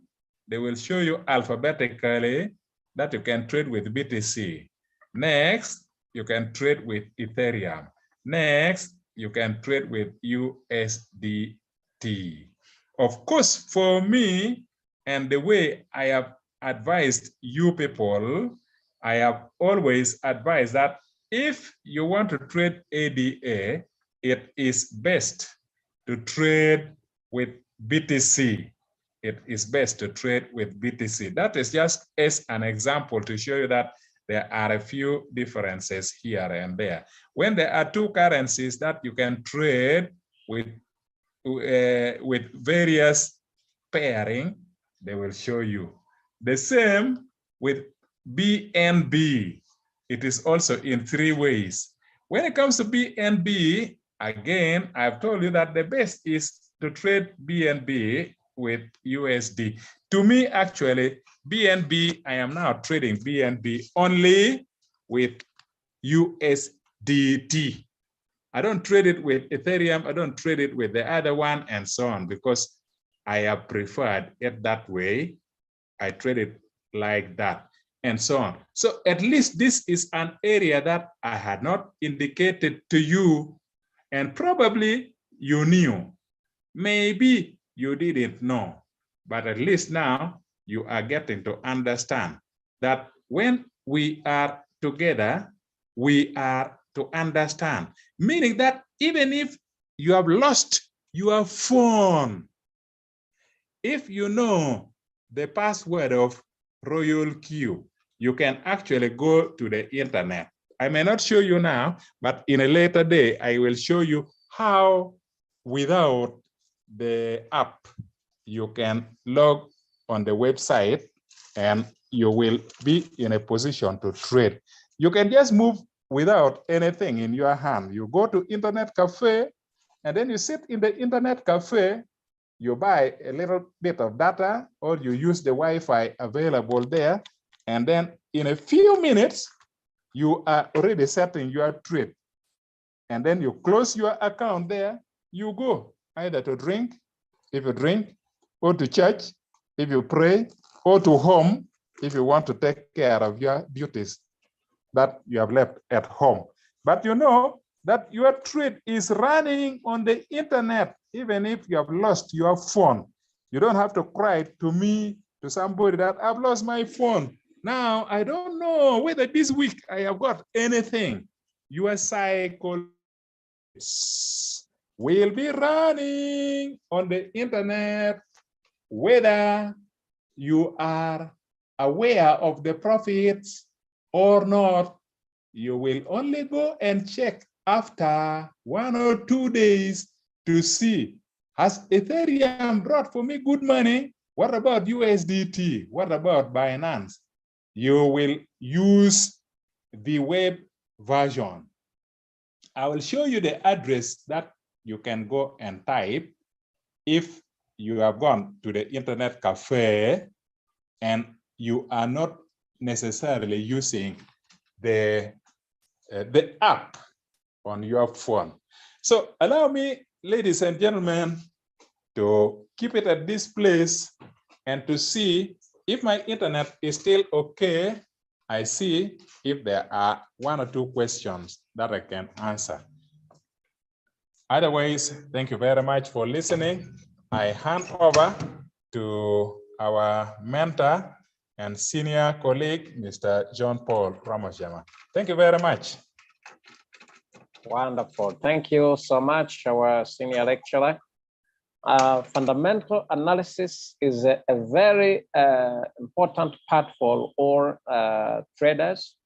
they will show you alphabetically that you can trade with BTC. Next, you can trade with Ethereum. Next, you can trade with USDT. Of course, for me, and the way I have advised you people, I have always advised that if you want to trade ADA, it is best to trade with BTC. It is best to trade with BTC. That is just as an example to show you that there are a few differences here and there. When there are 2 currencies that you can trade with various pairing, they will show you. The same with BNB. It is also in 3 ways. When it comes to BNB, again, I've told you that the best is to trade BNB with USD. To me, actually, BNB, I am now trading BNB only with USDT. I don't trade it with Ethereum. I don't trade it with the other one and so on because I have preferred it that way. I trade it like that and so on. So at least this is an area that I had not indicated to you and probably you knew. Maybe you didn't know, but at least now you are getting to understand that when we are together, we are to understand, meaning that even if you have lost your phone, if you know the password of Royal Q, you can actually go to the internet. I may not show you now, but in a later day, I will show you how without the app, you can log on the website and you will be in a position to trade. You can just move without anything in your hand. You go to internet cafe and then you sit in the internet cafe, you buy a little bit of data or you use the Wi-Fi available there. And then in a few minutes, you are already setting your trade. And then you close your account there, you go either to drink, if you drink, or to church, if you pray, or to home, if you want to take care of your duties that you have left at home. But you know that your trade is running on the internet, even if you have lost your phone. You don't have to cry to me, to somebody that I've lost my phone. Now, I don't know whether this week I have got anything. Your cycle will be running on the internet, whether you are aware of the profits or not. You will only go and check after 1 or 2 days to see, has Ethereum brought for me good money? What about USDT? What about Binance? You will use the web version. I will show you the address that you can go and type if you have gone to the internet cafe and you are not necessarily using the app on your phone. So allow me, ladies and gentlemen, to keep it at this place and to see if my internet is still okay. I see if there are 1 or 2 questions that I can answer. Otherwise, thank you very much for listening. I hand over to our mentor, and senior colleague, Mr. John Paul Ramojama. Thank you very much. Wonderful. Thank you so much, our senior lecturer. Fundamental analysis is a very important part for all traders,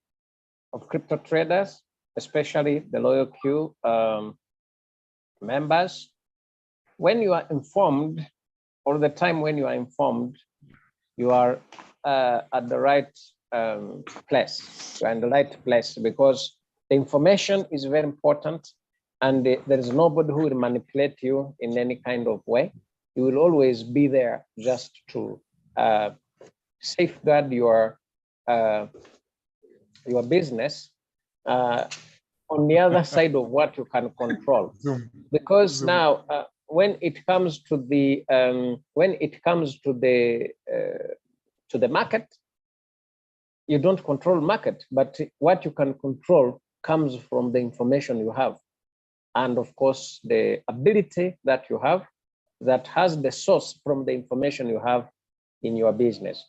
of crypto traders, especially the loyal queue members. When you are informed, all the time when you are informed, you are at the right place. You are in the right place because the information is very important, and there is nobody who will manipulate you in any kind of way. You will always be there just to safeguard your business on the other side of what you can control. Because now, when it comes to the market, you don't control market, but what you can control comes from the information you have, and of course the ability that you have that has the source from the information you have in your business.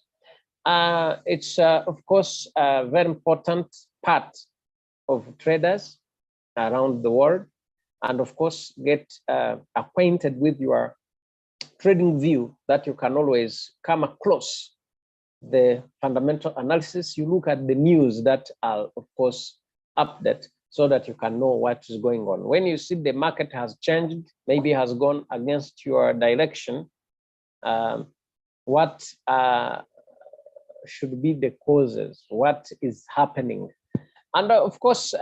It's of course a very important part of traders around the world, and of course get acquainted with your trading view, that you can always come across the fundamental analysis. You look at the news that are of course update, so that you can know what is going on. When you see the market has changed, maybe has gone against your direction, what should be the causes, what is happening. And of course,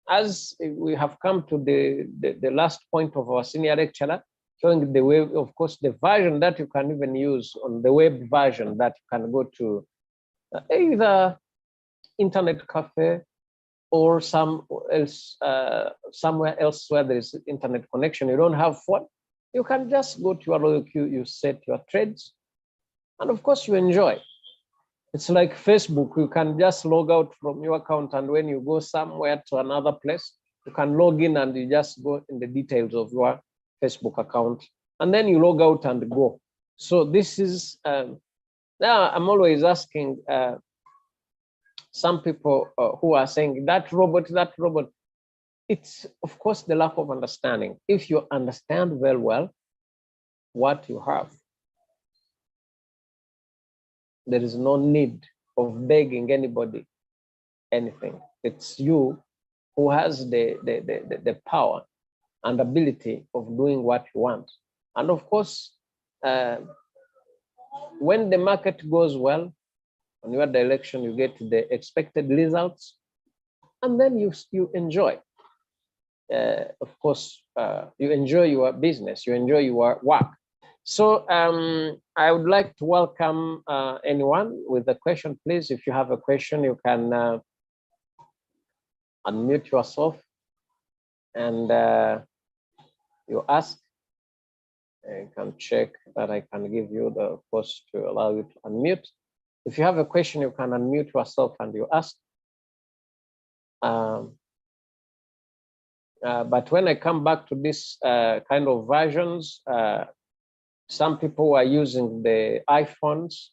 as we have come to the last point of our senior lecturer, showing the way, of course, the version that you can even use on the web version, that you can go to either internet cafe or somewhere else where there is internet connection. You don't have phone, you can just go to your loyal queue, you set your trades, and of course you enjoy. It's like Facebook, you can just log out from your account, and when you go somewhere to another place, you can log in and you just go in the details of your Facebook account, and then you log out and go. So this is, now I'm always asking some people who are saying that robot, it's of course the lack of understanding. If you understand very well what you have, there is no need of begging anybody anything. It's you who has the power and ability of doing what you want. And of course, when the market goes well, on your direction, you get the expected results, and then you enjoy. Of course, you enjoy your business, you enjoy your work. So I would like to welcome anyone with a question, please. If you have a question, you can unmute yourself and you ask. You can check that I can give you the post to allow you to unmute. If you have a question, you can unmute yourself and you ask. But when I come back to this kind of versions, some people are using the iPhones.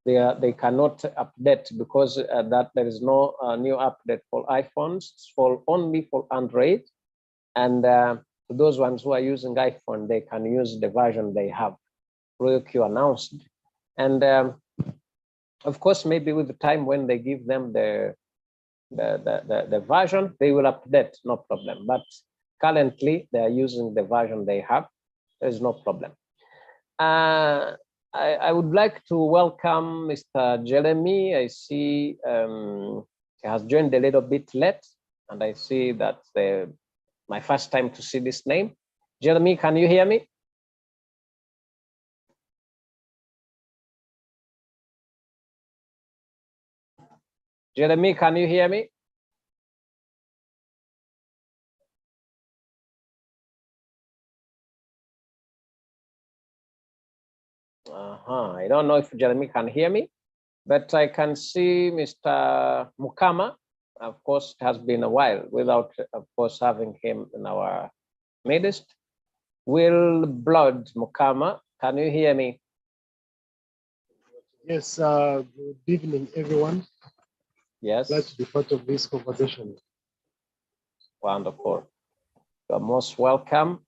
They cannot update because that there is no new update for iPhones. It's only for Android. And those ones who are using iPhone, they can use the version they have. Royal Q announced. And of course, maybe with the time when they give them the version, they will update, no problem. But currently, they are using the version they have. There's no problem. I would like to welcome Mr. Jeremy. I see he has joined a little bit late, and I see that my first time to see this name. Jeremy, can you hear me? Jeremy, can you hear me? I don't know if Jeremy can hear me, but I can see Mr. Mukama. Of course, it has been a while without, of course, having him in our midst. Will Blood Mukama, can you hear me? Yes, good evening, everyone. Yes. Glad to be part of this conversation. Wonderful. You're most welcome.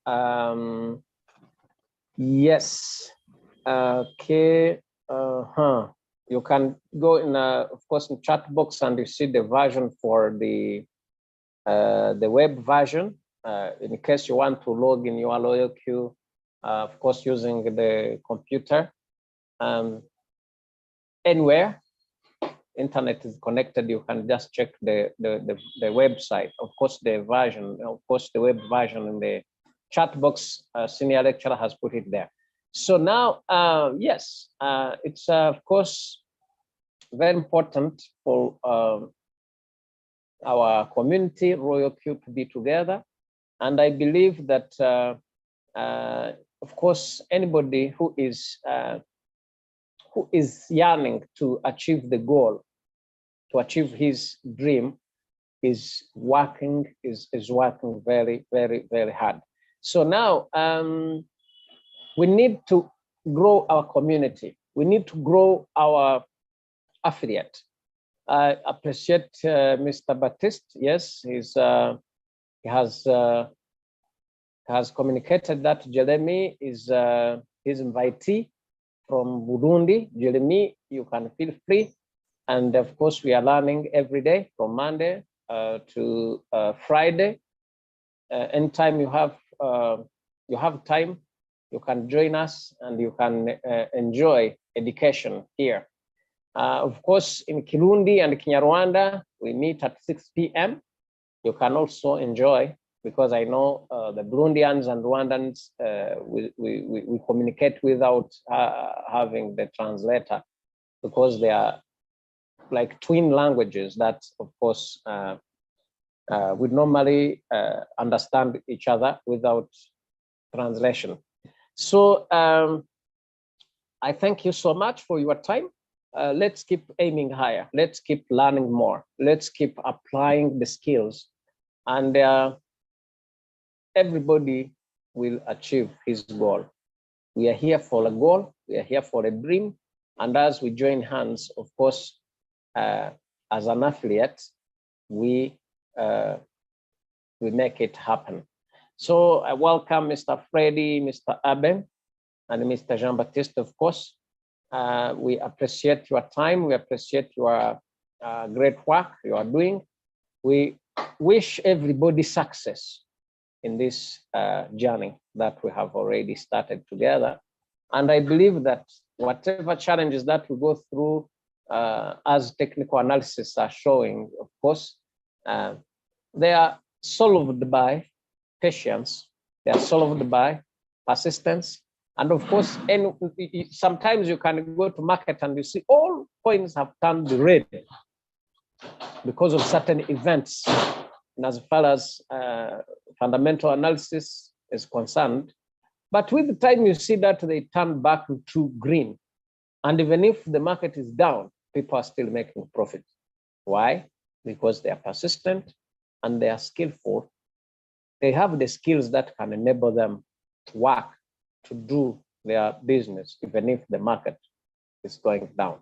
Yes. Okay. You can go in, of course, in chat box and you see the version for the web version. In case you want to log in your loyal queue, of course, using the computer. Anywhere internet is connected, you can just check the website. Of course, the version, of course, the web version in the chat box, senior lecturer has put it there. So now, yes, it's of course very important for our community Royal Q to be together. And I believe that, of course, anybody who is yearning to achieve the goal, to achieve his dream, is working very, very, very hard. So now we need to grow our community. We need to grow our affiliate. I appreciate Mr. Baptiste. Yes, he has communicated that Jeremy is his invitee from Burundi. Jeremy, you can feel free. And of course, we are learning every day from Monday to Friday. Anytime you have time, you can join us and you can enjoy education here. Of course, in Kirundi and Kinyarwanda, we meet at 6 p.m. You can also enjoy, because I know the Burundians and Rwandans, we communicate without having the translator, because they are like twin languages that, of course, we normally understand each other without translation. So I thank you so much for your time. Let's keep aiming higher. Let's keep learning more. Let's keep applying the skills, and everybody will achieve his goal. We are here for a goal. We are here for a dream. And as we join hands, of course, as an affiliate, we make it happen. So I welcome Mr. Freddy, Mr. Aben, and Mr. Jean-Baptiste, of course. We appreciate your time. We appreciate your great work you are doing. We wish everybody success in this journey that we have already started together. And I believe that whatever challenges that we go through, as technical analysis are showing, of course, they are solved by patience. They are solved by persistence. And of course, sometimes you can go to market and you see all coins have turned red because of certain events. And as far as fundamental analysis is concerned, but with the time you see that they turn back to green. And even if the market is down, people are still making profit. Why? Because they are persistent and they are skillful. They have the skills that can enable them to work, to do their business, even if the market is going down.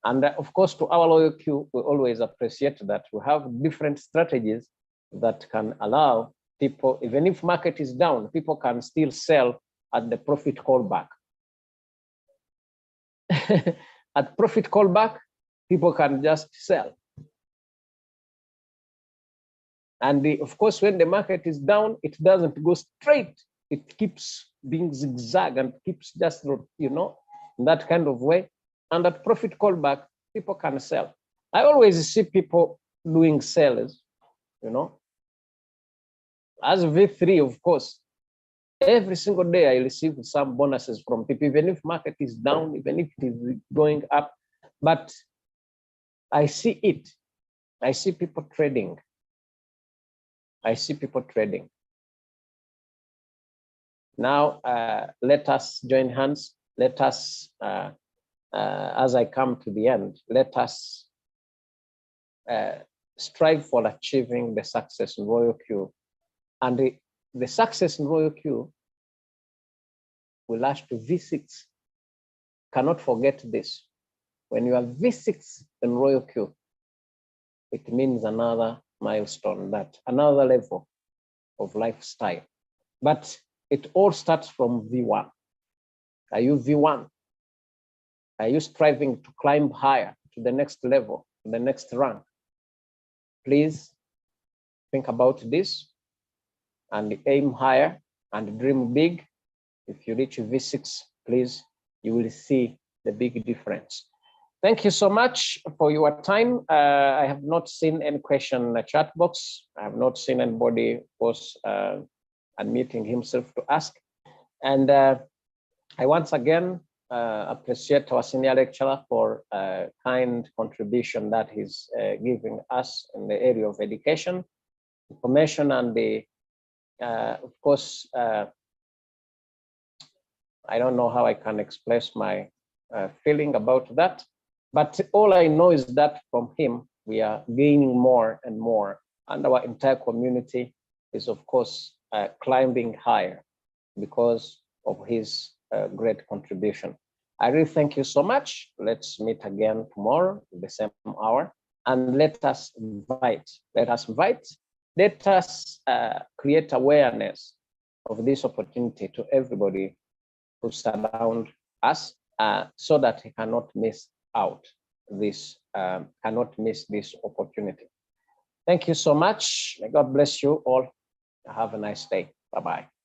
And of course, to our loyal queue, we always appreciate that we have different strategies that can allow people, even if market is down, people can still sell at the profit callback. At profit callback, people can just sell. And of course, when the market is down, it doesn't go straight. It keeps being zigzag and keeps just, you know, in that kind of way. And at profit callback, people can sell. I always see people doing sales, you know. As V3, of course, every single day I receive some bonuses from people, even if market is down, even if it is going up. But I see it. I see people trading. I see people trading. Now, let us join hands. Let us, as I come to the end, let us strive for achieving the success in Royal Q. And the success in Royal Q will last to V6. Cannot forget this. When you are V6 in Royal Queue, it means another milestone, that another level of lifestyle. But it all starts from V1. Are you V1? Are you striving to climb higher to the next level, to the next rank? Please think about this and aim higher and dream big. If you reach V6, please, you will see the big difference. Thank you so much for your time. I have not seen any question in the chat box. I have not seen anybody was unmuting himself to ask. And I once again appreciate our senior lecturer for kind contribution that he's giving us in the area of education, information, and the, of course, I don't know how I can express my feeling about that. But all I know is that from him, we are gaining more and more. And our entire community is, of course, climbing higher because of his great contribution. I really thank you so much. Let's meet again tomorrow at the same hour. And let us create awareness of this opportunity to everybody who surround us so that he cannot miss out this, cannot miss this opportunity. Thank you so much. May God bless you all. Have a nice day. Bye-bye.